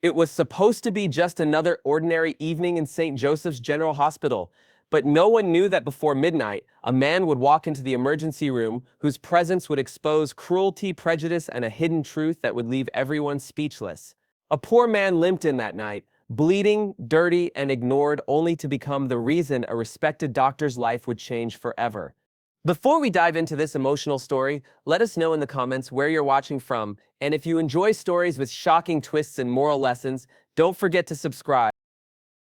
It was supposed to be just another ordinary evening in St. Joseph's General Hospital, but no one knew that before midnight, a man would walk into the emergency room whose presence would expose cruelty, prejudice, and a hidden truth that would leave everyone speechless. A poor man limped in that night, bleeding, dirty, and ignored, only to become the reason a respected doctor's life would change forever. Before we dive into this emotional story, let us know in the comments where you're watching from, and if you enjoy stories with shocking twists and moral lessons, don't forget to subscribe.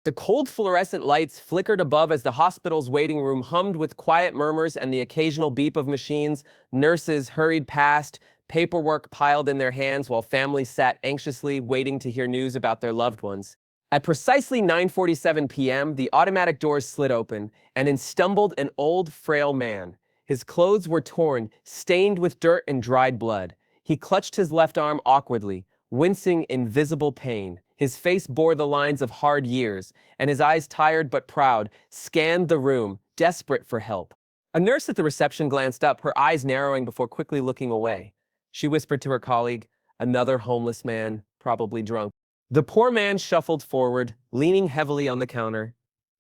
The cold fluorescent lights flickered above as the hospital's waiting room hummed with quiet murmurs and the occasional beep of machines. Nurses hurried past, paperwork piled in their hands while families sat anxiously waiting to hear news about their loved ones. At precisely 9:47 p.m., the automatic doors slid open, and in stumbled an old, frail man. His clothes were torn, stained with dirt and dried blood. He clutched his left arm awkwardly, wincing in visible pain. His face bore the lines of hard years, and his eyes, tired but proud, scanned the room, desperate for help. A nurse at the reception glanced up, her eyes narrowing before quickly looking away. She whispered to her colleague, "Another homeless man, probably drunk." The poor man shuffled forward, leaning heavily on the counter.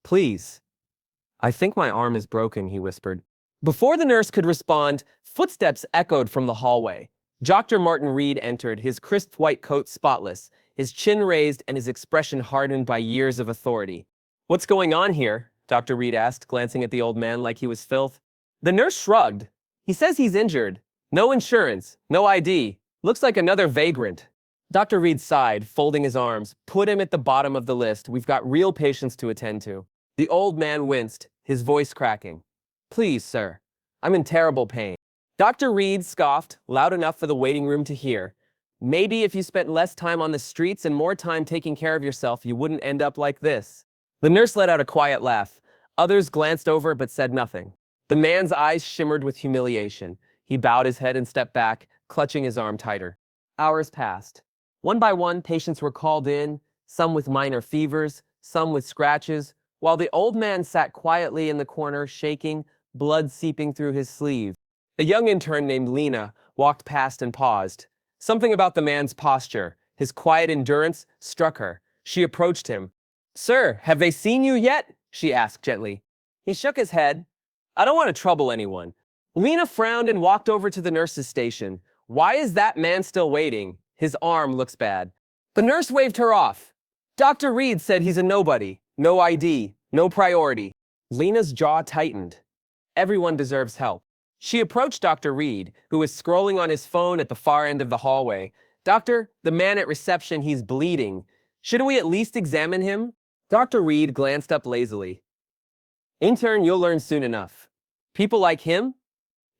"Please." "I think my arm is broken," he whispered. Before the nurse could respond, footsteps echoed from the hallway. Dr. Martin Reed entered, his crisp white coat spotless, his chin raised and his expression hardened by years of authority. "What's going on here?" Dr. Reed asked, glancing at the old man like he was filth. The nurse shrugged. "He says he's injured. No insurance, no ID. Looks like another vagrant." Dr. Reed sighed, folding his arms. "Put him at the bottom of the list. We've got real patients to attend to." The old man winced, his voice cracking. "Please, sir. I'm in terrible pain." Dr. Reed scoffed, loud enough for the waiting room to hear. "Maybe if you spent less time on the streets and more time taking care of yourself, you wouldn't end up like this." The nurse let out a quiet laugh. Others glanced over but said nothing. The man's eyes shimmered with humiliation. He bowed his head and stepped back, clutching his arm tighter. Hours passed. One by one, patients were called in, some with minor fevers, some with scratches, while the old man sat quietly in the corner, shaking, blood seeping through his sleeve. A young intern named Lena walked past and paused. Something about the man's posture, his quiet endurance, struck her. She approached him. "Sir, have they seen you yet?" she asked gently. He shook his head. "I don't want to trouble anyone." Lena frowned and walked over to the nurse's station. "Why is that man still waiting? His arm looks bad." The nurse waved her off. "Dr. Reed said he's a nobody. No ID, no priority." Lena's jaw tightened. Everyone deserves help. She approached Dr. Reed, who was scrolling on his phone at the far end of the hallway. "Doctor, the man at reception, he's bleeding. Shouldn't we at least examine him?" Dr. Reed glanced up lazily. "Intern, you'll learn soon enough. People like him,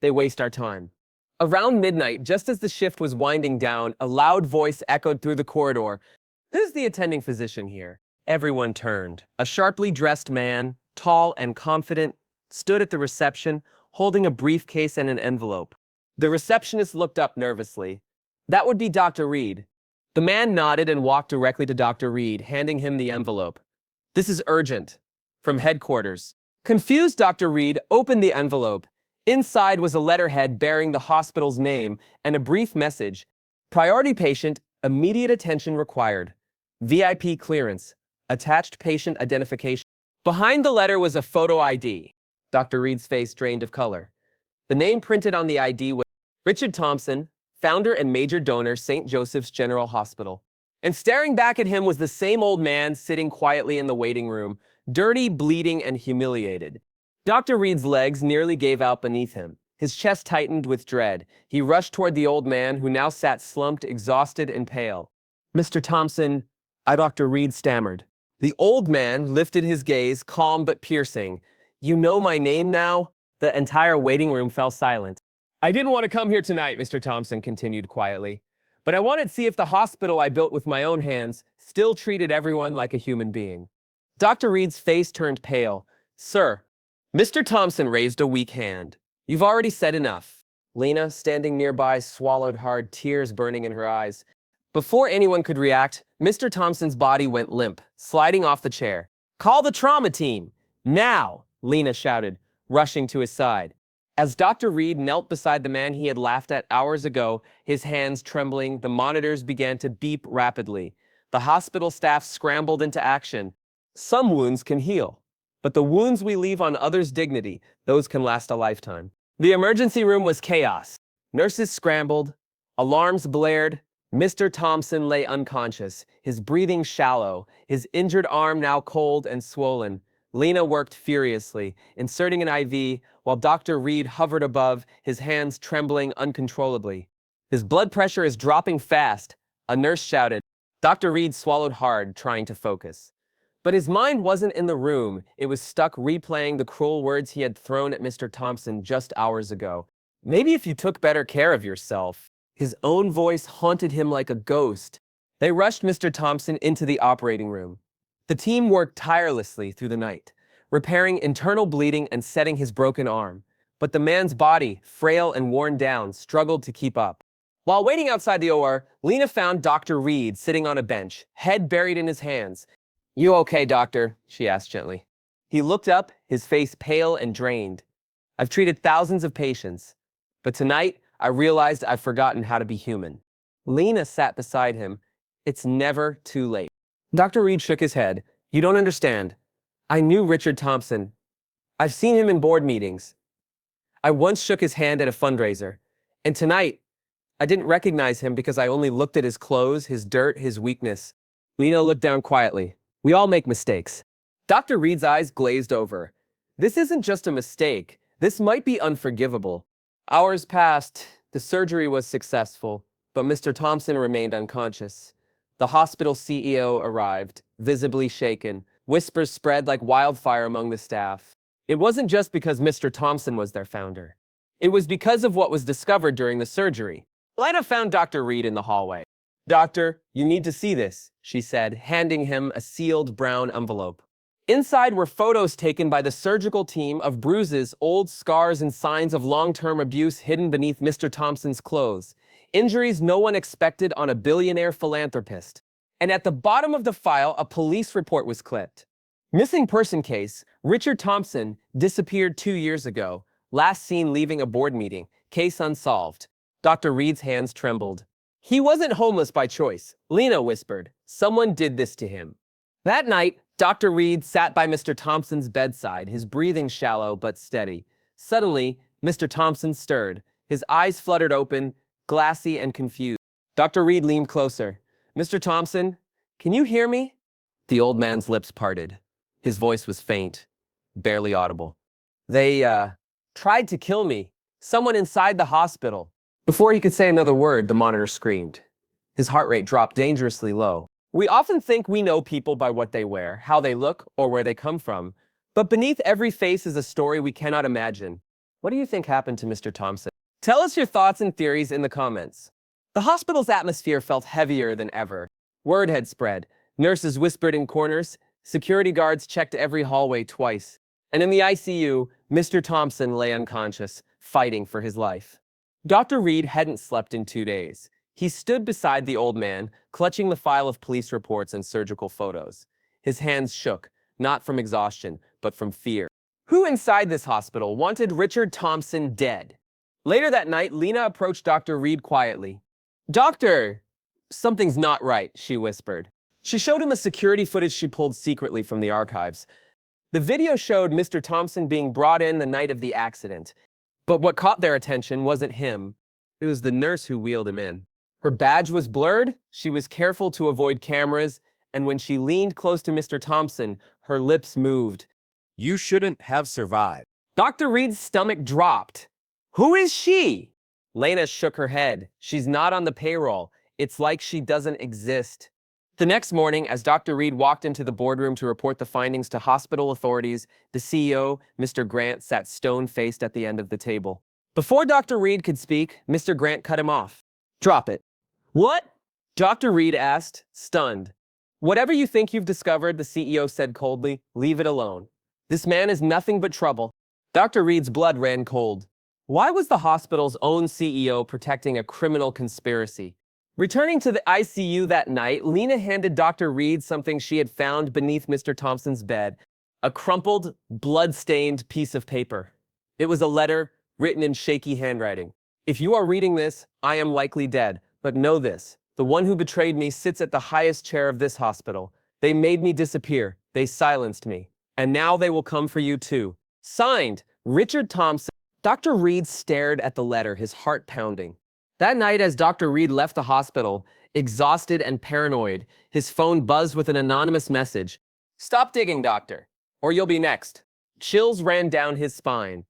they waste our time." Around midnight, just as the shift was winding down, a loud voice echoed through the corridor. "Who's the attending physician here?" Everyone turned. A sharply dressed man, tall and confident, stood at the reception, holding a briefcase and an envelope. The receptionist looked up nervously. "That would be Dr. Reed." The man nodded and walked directly to Dr. Reed, handing him the envelope. "This is urgent. From headquarters." Confused, Dr. Reed opened the envelope. Inside was a letterhead bearing the hospital's name and a brief message. "Priority patient, immediate attention required. VIP clearance. Attached patient identification." Behind the letter was a photo ID. Dr. Reed's face drained of color. The name printed on the ID was Richard Thompson, founder and major donor, St. Joseph's General Hospital. And staring back at him was the same old man sitting quietly in the waiting room, dirty, bleeding, and humiliated. Dr. Reed's legs nearly gave out beneath him. His chest tightened with dread. He rushed toward the old man, who now sat slumped, exhausted, and pale. "Mr. Thompson," Dr. Reed stammered. The old man lifted his gaze, calm but piercing. "You know my name now?" The entire waiting room fell silent. "I didn't want to come here tonight," Mr. Thompson continued quietly. "But I wanted to see if the hospital I built with my own hands still treated everyone like a human being." Dr. Reed's face turned pale. "Sir." Mr. Thompson raised a weak hand. "You've already said enough." Lena, standing nearby, swallowed hard, tears burning in her eyes. Before anyone could react, Mr. Thompson's body went limp, sliding off the chair. "Call the trauma team! Now!" Lena shouted, rushing to his side. As Dr. Reed knelt beside the man he had laughed at hours ago, his hands trembling, the monitors began to beep rapidly. The hospital staff scrambled into action. Some wounds can heal, but the wounds we leave on others' dignity, those can last a lifetime. The emergency room was chaos. Nurses scrambled, alarms blared. Mr. Thompson lay unconscious, his breathing shallow, his injured arm now cold and swollen. Lena worked furiously, inserting an IV, while Dr. Reed hovered above, his hands trembling uncontrollably. His blood pressure is dropping fast, a nurse shouted. Dr. Reed swallowed hard, trying to focus. But his mind wasn't in the room. It was stuck replaying the cruel words he had thrown at Mr. Thompson just hours ago. Maybe if you took better care of yourself. His own voice haunted him like a ghost. They rushed Mr. Thompson into the operating room. The team worked tirelessly through the night, repairing internal bleeding and setting his broken arm. But the man's body, frail and worn down, struggled to keep up. While waiting outside the OR, Lena found Dr. Reed sitting on a bench, head buried in his hands. "You okay, doctor?" she asked gently. He looked up, his face pale and drained. "I've treated thousands of patients, but tonight I realized I've forgotten how to be human." Lena sat beside him. "It's never too late." Dr. Reed shook his head. "You don't understand. I knew Richard Thompson. I've seen him in board meetings. I once shook his hand at a fundraiser. And tonight, I didn't recognize him because I only looked at his clothes, his dirt, his weakness." Lena looked down quietly. "We all make mistakes." Dr. Reed's eyes glazed over. "This isn't just a mistake. This might be unforgivable." Hours passed. The surgery was successful, but Mr. Thompson remained unconscious. The hospital CEO arrived, visibly shaken. Whispers spread like wildfire among the staff. It wasn't just because Mr. Thompson was their founder. It was because of what was discovered during the surgery. Lena found Dr. Reed in the hallway. "Doctor, you need to see this," she said, handing him a sealed brown envelope. Inside were photos taken by the surgical team of bruises, old scars, and signs of long-term abuse hidden beneath Mr. Thompson's clothes. Injuries no one expected on a billionaire philanthropist. And at the bottom of the file, a police report was clipped. "Missing person case. Richard Thompson disappeared 2 years ago. Last seen leaving a board meeting. Case unsolved." Dr. Reed's hands trembled. "He wasn't homeless by choice," Lena whispered. "Someone did this to him." That night, Dr. Reed sat by Mr. Thompson's bedside, his breathing shallow but steady. Suddenly, Mr. Thompson stirred. His eyes fluttered open, glassy and confused. Dr. Reed leaned closer. "Mr. Thompson, can you hear me?" The old man's lips parted. His voice was faint, barely audible. They tried to kill me. Someone inside the hospital." Before he could say another word, the monitor screamed. His heart rate dropped dangerously low. We often think we know people by what they wear, how they look, or where they come from. But beneath every face is a story we cannot imagine. What do you think happened to Mr. Thompson? Tell us your thoughts and theories in the comments. The hospital's atmosphere felt heavier than ever. Word had spread. Nurses whispered in corners. Security guards checked every hallway twice. And in the ICU, Mr. Thompson lay unconscious, fighting for his life. Dr. Reed hadn't slept in 2 days. He stood beside the old man, clutching the file of police reports and surgical photos. His hands shook, not from exhaustion, but from fear. Who inside this hospital wanted Richard Thompson dead? Later that night, Lena approached Dr. Reed quietly. "Doctor, something's not right," she whispered. She showed him a security footage she pulled secretly from the archives. The video showed Mr. Thompson being brought in the night of the accident. But what caught their attention wasn't him. It was the nurse who wheeled him in. Her badge was blurred, she was careful to avoid cameras, and when she leaned close to Mr. Thompson, her lips moved. "You shouldn't have survived." Dr. Reed's stomach dropped. "Who is she?" Lena shook her head. "She's not on the payroll. It's like she doesn't exist." The next morning, as Dr. Reed walked into the boardroom to report the findings to hospital authorities, the CEO, Mr. Grant, sat stone-faced at the end of the table. Before Dr. Reed could speak, Mr. Grant cut him off. "Drop it." "What?" Dr. Reed asked, stunned. "Whatever you think you've discovered," the CEO said coldly, "leave it alone. This man is nothing but trouble." Dr. Reed's blood ran cold. Why was the hospital's own CEO protecting a criminal conspiracy? Returning to the ICU that night, Lena handed Dr. Reed something she had found beneath Mr. Thompson's bed, a crumpled, blood-stained piece of paper. It was a letter written in shaky handwriting. "If you are reading this, I am likely dead, but know this, The one who betrayed me sits at the highest chair of this hospital. They made me disappear. They silenced me. And now they will come for you too. Signed, Richard Thompson. Dr. Reed stared at the letter, his heart pounding. That night, as Dr. Reed left the hospital, exhausted and paranoid, his phone buzzed with an anonymous message. Stop digging, doctor, or you'll be next. Chills ran down his spine.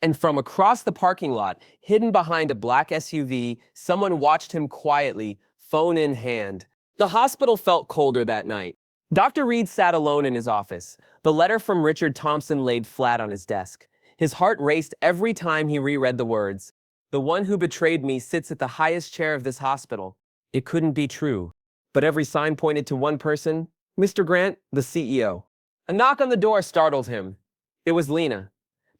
And from across the parking lot, hidden behind a black SUV, someone watched him quietly, phone in hand. The hospital felt colder that night. Dr. Reed sat alone in his office. The letter from Richard Thompson laid flat on his desk. His heart raced every time he reread the words. The one who betrayed me sits at the highest chair of this hospital. It couldn't be true. But every sign pointed to one person, Mr. Grant, the CEO. A knock on the door startled him. It was Lena,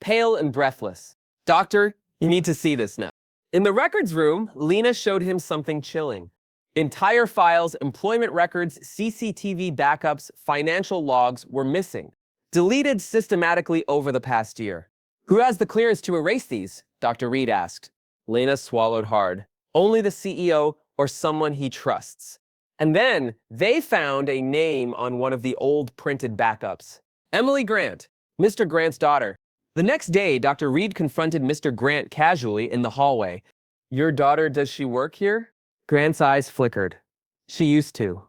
pale and breathless. Doctor, you need to see this now. In the records room, Lena showed him something chilling. Entire files, employment records, CCTV backups, financial logs were missing, deleted systematically over the past year. Who has the clearance to erase these? Dr. Reed asked. Lena swallowed hard. Only the CEO or someone he trusts. And then they found a name on one of the old printed backups. Emily Grant, Mr. Grant's daughter. The next day, Dr. Reed confronted Mr. Grant casually in the hallway. Your daughter, does she work here? Grant's eyes flickered. She used to.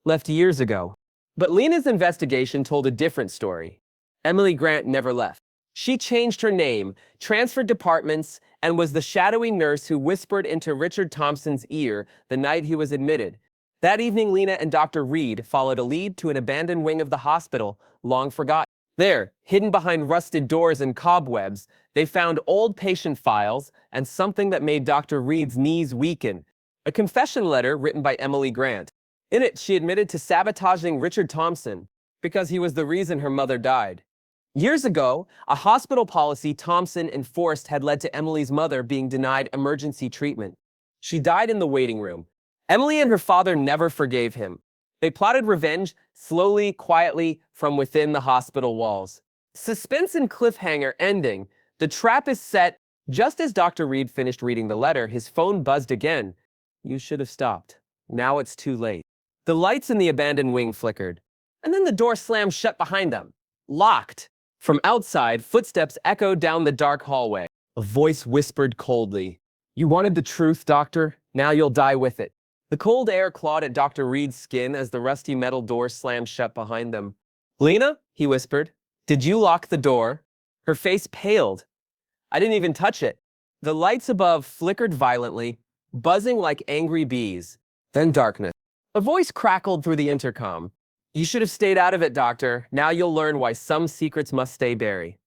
Left years ago. But Lena's investigation told a different story. Emily Grant never left. She changed her name, transferred departments, and was the shadowy nurse who whispered into Richard Thompson's ear the night he was admitted. That evening, Lena and Dr. Reed followed a lead to an abandoned wing of the hospital, long forgotten. There, hidden behind rusted doors and cobwebs, they found old patient files and something that made Dr. Reed's knees weaken. A confession letter written by Emily Grant. In it, she admitted to sabotaging Richard Thompson because he was the reason her mother died. Years ago, a hospital policy Thompson enforced had led to Emily's mother being denied emergency treatment. She died in the waiting room. Emily and her father never forgave him. They plotted revenge, slowly, quietly, from within the hospital walls. Suspense and cliffhanger ending. The trap is set. Just as Dr. Reed finished reading the letter, his phone buzzed again. You should have stopped. Now it's too late. The lights in the abandoned wing flickered, and then the door slammed shut behind them. Locked. From outside, footsteps echoed down the dark hallway. A voice whispered coldly, You wanted the truth, doctor? Now you'll die with it. The cold air clawed at Dr. Reed's skin as the rusty metal door slammed shut behind them. Lena, he whispered, did you lock the door? Her face paled. I didn't even touch it. The lights above flickered violently, buzzing like angry bees. Then darkness. A voice crackled through the intercom. You should have stayed out of it, doctor. Now you'll learn why some secrets must stay buried.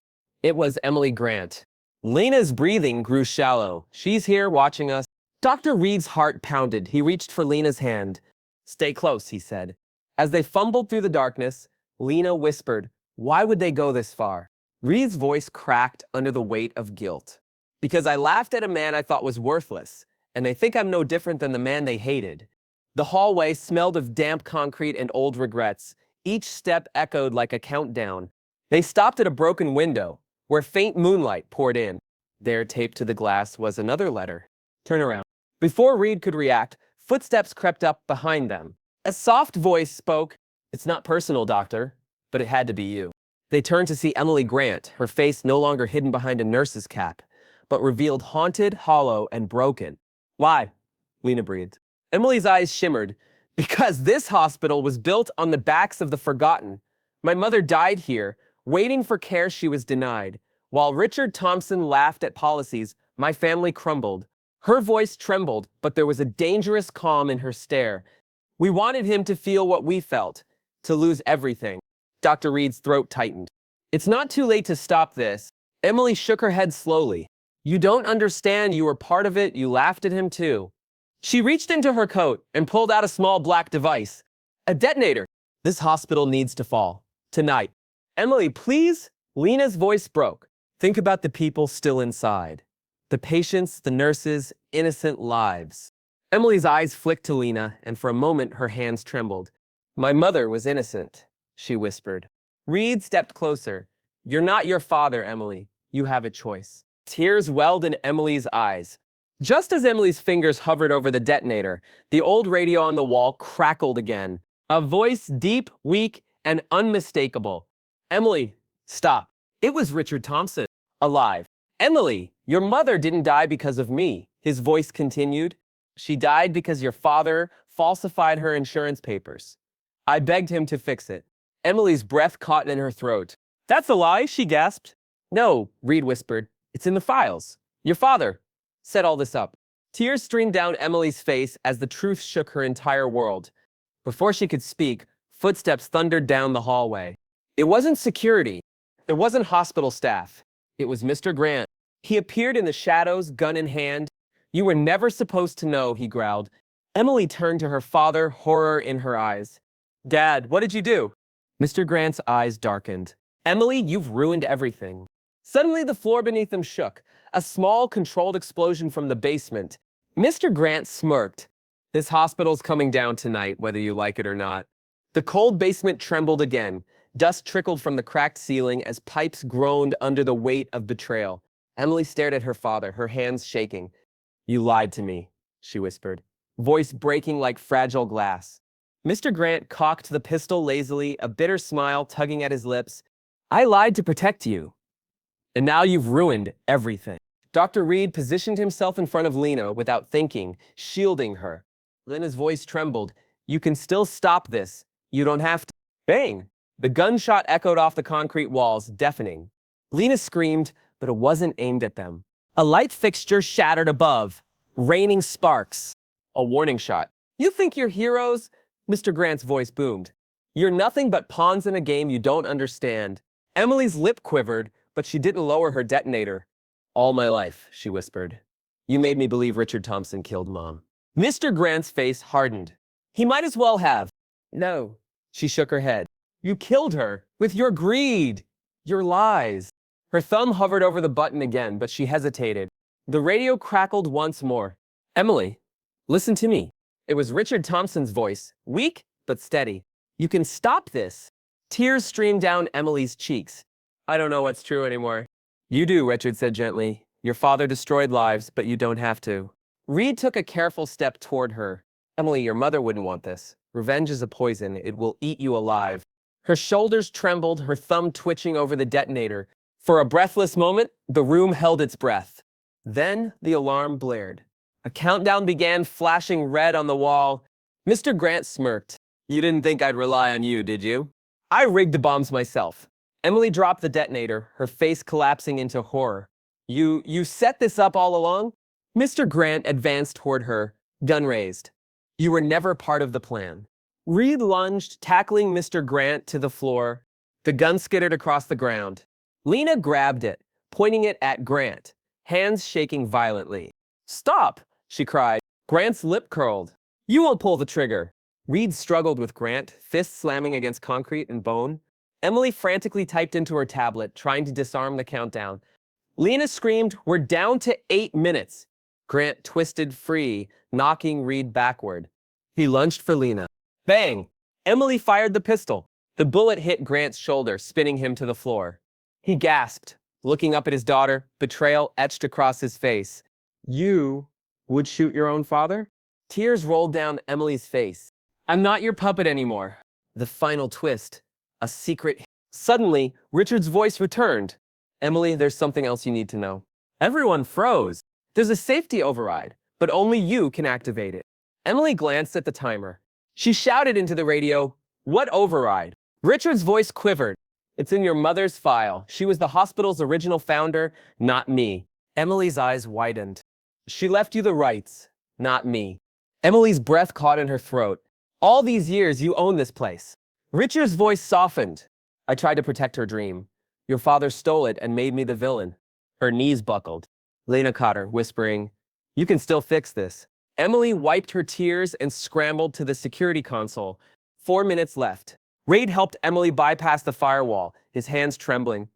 It was Emily Grant. Lena's breathing grew shallow. She's here watching us. Dr. Reed's heart pounded. He reached for Lena's hand. Stay close, he said. As they fumbled through the darkness, Lena whispered, Why would they go this far? Reed's voice cracked under the weight of guilt. Because I laughed at a man I thought was worthless, and they think I'm no different than the man they hated. The hallway smelled of damp concrete and old regrets. Each step echoed like a countdown. They stopped at a broken window, where faint moonlight poured in. There, taped to the glass, was another letter. Turn around. Before Reed could react, footsteps crept up behind them. A soft voice spoke, It's not personal, doctor, but it had to be you. They turned to see Emily Grant, her face no longer hidden behind a nurse's cap, but revealed haunted, hollow, and broken. Why? Lena breathed. Emily's eyes shimmered. Because this hospital was built on the backs of the forgotten. My mother died here, waiting for care she was denied. While Richard Thompson laughed at policies, my family crumbled. Her voice trembled, but there was a dangerous calm in her stare. We wanted him to feel what we felt, to lose everything. Dr. Reed's throat tightened. It's not too late to stop this. Emily shook her head slowly. You don't understand. You were part of it. You laughed at him too. She reached into her coat and pulled out a small black device. A detonator. This hospital needs to fall. Tonight. Emily, please? Lena's voice broke. Think about the people still inside. The patients, the nurses, innocent lives. Emily's eyes flicked to Lena, and for a moment her hands trembled. My mother was innocent, she whispered. Reed stepped closer. You're not your father, Emily. You have a choice. Tears welled in Emily's eyes. Just as Emily's fingers hovered over the detonator, the old radio on the wall crackled again. A voice deep, weak, and unmistakable. Emily, stop. It was Richard Thompson, alive. Emily, your mother didn't die because of me, his voice continued. She died because your father falsified her insurance papers. I begged him to fix it. Emily's breath caught in her throat. That's a lie, she gasped. No, Reed whispered. It's in the files. Your father set all this up. Tears streamed down Emily's face as the truth shook her entire world. Before she could speak, footsteps thundered down the hallway. It wasn't security. It wasn't hospital staff. It was Mr. Grant. He appeared in the shadows, gun in hand. You were never supposed to know, he growled. Emily turned to her father, horror in her eyes. Dad, what did you do? Mr. Grant's eyes darkened. Emily, you've ruined everything. Suddenly, the floor beneath them shook. A small, controlled explosion from the basement. Mr. Grant smirked. This hospital's coming down tonight, whether you like it or not. The cold basement trembled again. Dust trickled from the cracked ceiling as pipes groaned under the weight of betrayal. Emily stared at her father, her hands shaking. You lied to me, she whispered, voice breaking like fragile glass. Mr. Grant cocked the pistol lazily, a bitter smile tugging at his lips. I lied to protect you. And now you've ruined everything. Dr. Reed positioned himself in front of Lena without thinking, shielding her. Lena's voice trembled. You can still stop this. You don't have to. Bang! The gunshot echoed off the concrete walls, deafening. Lena screamed, but it wasn't aimed at them. A light fixture shattered above, raining sparks. A warning shot. You think you're heroes? Mr. Grant's voice boomed. You're nothing but pawns in a game you don't understand. Emily's lip quivered, but she didn't lower her detonator. All my life, she whispered. You made me believe Richard Thompson killed Mom. Mr. Grant's face hardened. He might as well have. No. She shook her head. You killed her with your greed, your lies. Her thumb hovered over the button again, but she hesitated. The radio crackled once more. Emily, listen to me. It was Richard Thompson's voice, weak but steady. You can stop this. Tears streamed down Emily's cheeks. I don't know what's true anymore. You do, Richard said gently. Your father destroyed lives, but you don't have to. Reed took a careful step toward her. Emily, your mother wouldn't want this. Revenge is a poison. It will eat you alive. Her shoulders trembled, her thumb twitching over the detonator. For a breathless moment, the room held its breath. Then the alarm blared. A countdown began, flashing red on the wall. Mr. Grant smirked. You didn't think I'd rely on you, did you? I rigged the bombs myself. Emily dropped the detonator, her face collapsing into horror. You set this up all along? Mr. Grant advanced toward her, gun raised. You were never part of the plan. Reed lunged, tackling Mr. Grant to the floor. The gun skittered across the ground. Lena grabbed it, pointing it at Grant, hands shaking violently. Stop, she cried. Grant's lip curled. You won't pull the trigger. Reed struggled with Grant, fists slamming against concrete and bone. Emily frantically typed into her tablet, trying to disarm the countdown. Lena screamed, we're down to 8 minutes. Grant twisted free, knocking Reed backward. He lunged for Lena. Bang! Emily fired the pistol. The bullet hit Grant's shoulder, spinning him to the floor. He gasped, looking up at his daughter, betrayal etched across his face. You would shoot your own father? Tears rolled down Emily's face. I'm not your puppet anymore. The final twist. A secret. Suddenly, Richard's voice returned. Emily, there's something else you need to know. Everyone froze. There's a safety override, but only you can activate it. Emily glanced at the timer. She shouted into the radio, what override? Richard's voice quivered. It's in your mother's file. She was the hospital's original founder, not me. Emily's eyes widened. She left you the rights, not me. Emily's breath caught in her throat. All these years, you own this place. Richard's voice softened. I tried to protect her dream. Your father stole it and made me the villain. Her knees buckled. Lena caught her, whispering, you can still fix this. Emily wiped her tears and scrambled to the security console. 4 minutes left. Reed helped Emily bypass the firewall, his hands trembling.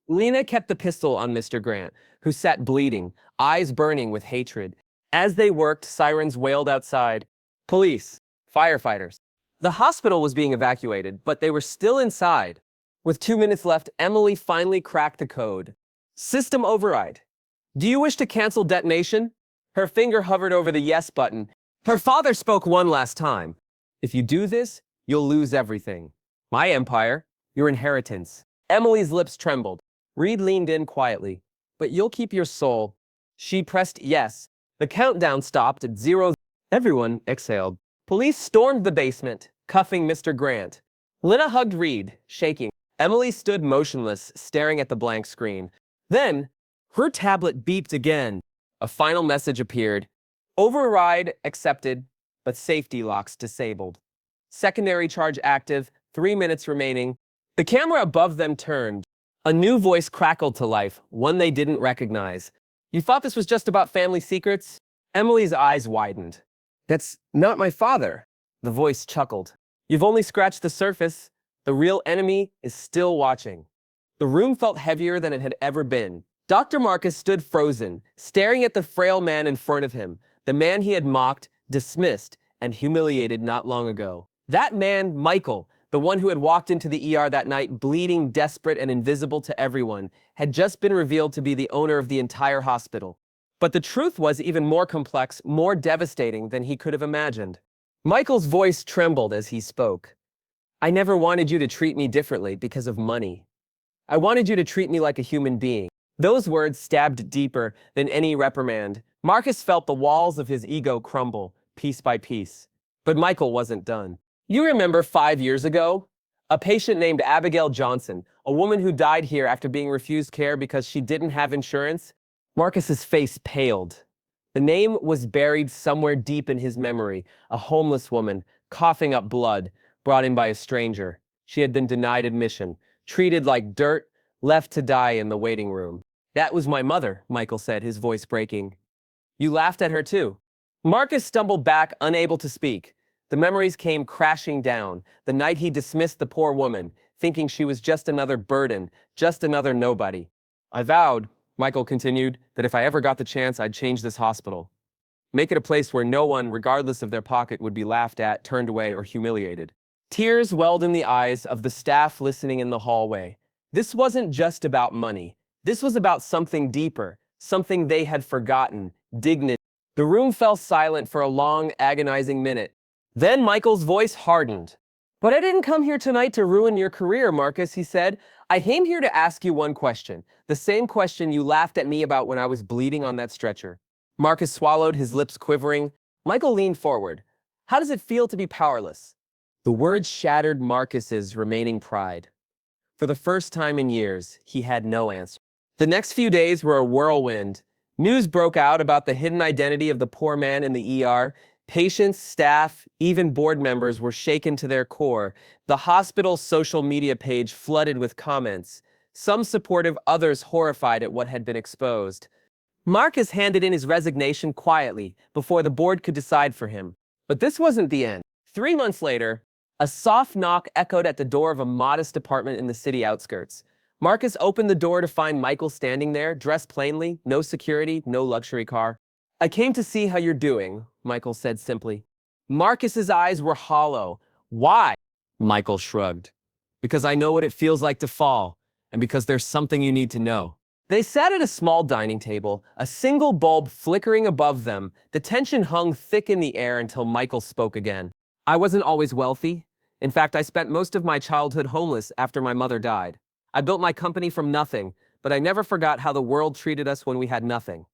Lena kept the pistol on Mr. Grant, who sat bleeding, eyes burning with hatred. As they worked, sirens wailed outside. Police, firefighters. The hospital was being evacuated, but they were still inside. With 2 minutes left, Emily finally cracked the code. System override. Do you wish to cancel detonation? Her finger hovered over the yes button. Her father spoke one last time. If you do this, you'll lose everything. My empire, your inheritance. Emily's lips trembled. Reed leaned in quietly. But you'll keep your soul. She pressed yes. The countdown stopped at 0. Everyone exhaled. Police stormed the basement, cuffing Mr. Grant. Lena hugged Reed, shaking. Emily stood motionless, staring at the blank screen. Then, her tablet beeped again. A final message appeared. Override accepted, but safety locks disabled. Secondary charge active, 3 minutes remaining. The camera above them turned. A new voice crackled to life, one they didn't recognize. You thought this was just about family secrets? Emily's eyes widened. That's not my father. The voice chuckled. You've only scratched the surface. The real enemy is still watching. The room felt heavier than it had ever been. Dr. Marcus stood frozen, staring at the frail man in front of him, the man he had mocked, dismissed, and humiliated not long ago. That man, Michael, the one who had walked into the ER that night, bleeding, desperate, and invisible to everyone, had just been revealed to be the owner of the entire hospital. But the truth was even more complex, more devastating than he could have imagined. Michael's voice trembled as he spoke. I never wanted you to treat me differently because of money. I wanted you to treat me like a human being. Those words stabbed deeper than any reprimand. Marcus felt the walls of his ego crumble, piece by piece. But Michael wasn't done. You remember 5 years ago? A patient named Abigail Johnson, a woman who died here after being refused care because she didn't have insurance? Marcus's face paled. The name was buried somewhere deep in his memory, a homeless woman, coughing up blood, brought in by a stranger. She had been denied admission, treated like dirt, left to die in the waiting room. That was my mother, Michael said, his voice breaking. You laughed at her too. Marcus stumbled back, unable to speak. The memories came crashing down, the night he dismissed the poor woman, thinking she was just another burden, just another nobody. I vowed, Michael continued, that if I ever got the chance, I'd change this hospital. Make it a place where no one, regardless of their pocket, would be laughed at, turned away, or humiliated. Tears welled in the eyes of the staff listening in the hallway. This wasn't just about money. This was about something deeper, something they had forgotten, dignity. The room fell silent for a long, agonizing minute. Then Michael's voice hardened. But I didn't come here tonight to ruin your career, Marcus, he said. I came here to ask you one question, the same question you laughed at me about when I was bleeding on that stretcher. Marcus swallowed, his lips quivering. Michael leaned forward. How does it feel to be powerless? The words shattered Marcus's remaining pride. For the first time in years, he had no answer. The next few days were a whirlwind. News broke out about the hidden identity of the poor man in the ER. Patients, staff, even board members were shaken to their core. The hospital's social media page flooded with comments, some supportive, others horrified at what had been exposed. Marcus handed in his resignation quietly before the board could decide for him. But this wasn't the end. 3 months later, a soft knock echoed at the door of a modest apartment in the city outskirts. Marcus opened the door to find Michael standing there, dressed plainly, no security, no luxury car. I came to see how you're doing, Michael said simply. Marcus's eyes were hollow. Why? Michael shrugged. Because I know what it feels like to fall, and because there's something you need to know. They sat at a small dining table, a single bulb flickering above them. The tension hung thick in the air until Michael spoke again. I wasn't always wealthy. In fact, I spent most of my childhood homeless after my mother died. I built my company from nothing, but I never forgot how the world treated us when we had nothing.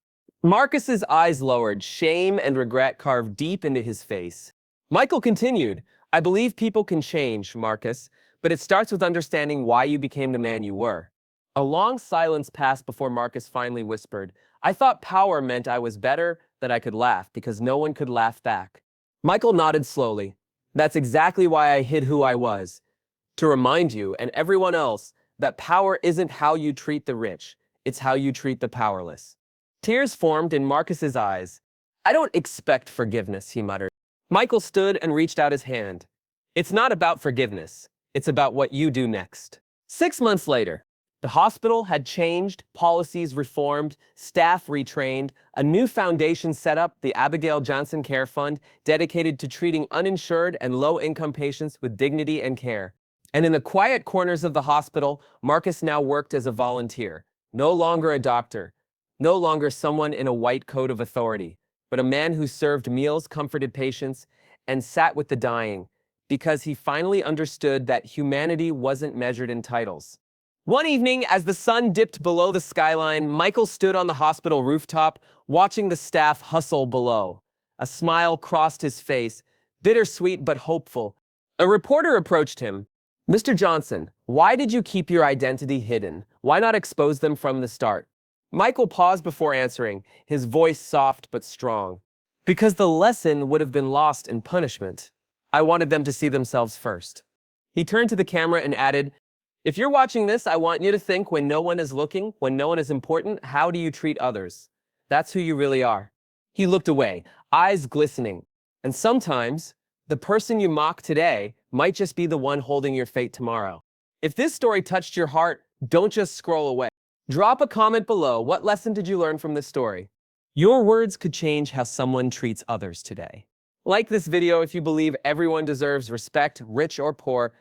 Marcus's eyes lowered, shame and regret carved deep into his face. Michael continued, I believe people can change, Marcus, but it starts with understanding why you became the man you were. A long silence passed before Marcus finally whispered, I thought power meant I was better, that I could laugh, because no one could laugh back. Michael nodded slowly. That's exactly why I hid who I was. To remind you, and everyone else, that power isn't how you treat the rich, it's how you treat the powerless. Tears formed in Marcus's eyes. I don't expect forgiveness, he muttered. Michael stood and reached out his hand. It's not about forgiveness. It's about what you do next. 6 months later, the hospital had changed, policies reformed, staff retrained, a new foundation set up, the Abigail Johnson Care Fund, dedicated to treating uninsured and low-income patients with dignity and care. And in the quiet corners of the hospital, Marcus now worked as a volunteer, no longer a doctor, no longer someone in a white coat of authority, but a man who served meals, comforted patients, and sat with the dying, because he finally understood that humanity wasn't measured in titles. One evening, as the sun dipped below the skyline, Michael stood on the hospital rooftop, watching the staff hustle below. A smile crossed his face, bittersweet but hopeful. A reporter approached him. "Mr. Johnson, why did you keep your identity hidden? Why not expose them from the start?" Michael paused before answering, his voice soft but strong. "Because the lesson would have been lost in punishment. I wanted them to see themselves first." He turned to the camera and added, "If you're watching this, I want you to think, when no one is looking, when no one is important, how do you treat others? That's who you really are." He looked away, eyes glistening. And sometimes, the person you mock today might just be the one holding your fate tomorrow. If this story touched your heart, don't just scroll away. Drop a comment below. What lesson did you learn from this story? Your words could change how someone treats others today. Like this video if you believe everyone deserves respect, rich or poor.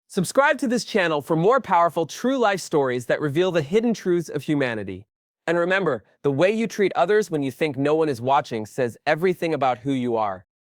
Subscribe to this channel for more powerful true life stories that reveal the hidden truths of humanity. And remember, the way you treat others when you think no one is watching says everything about who you are.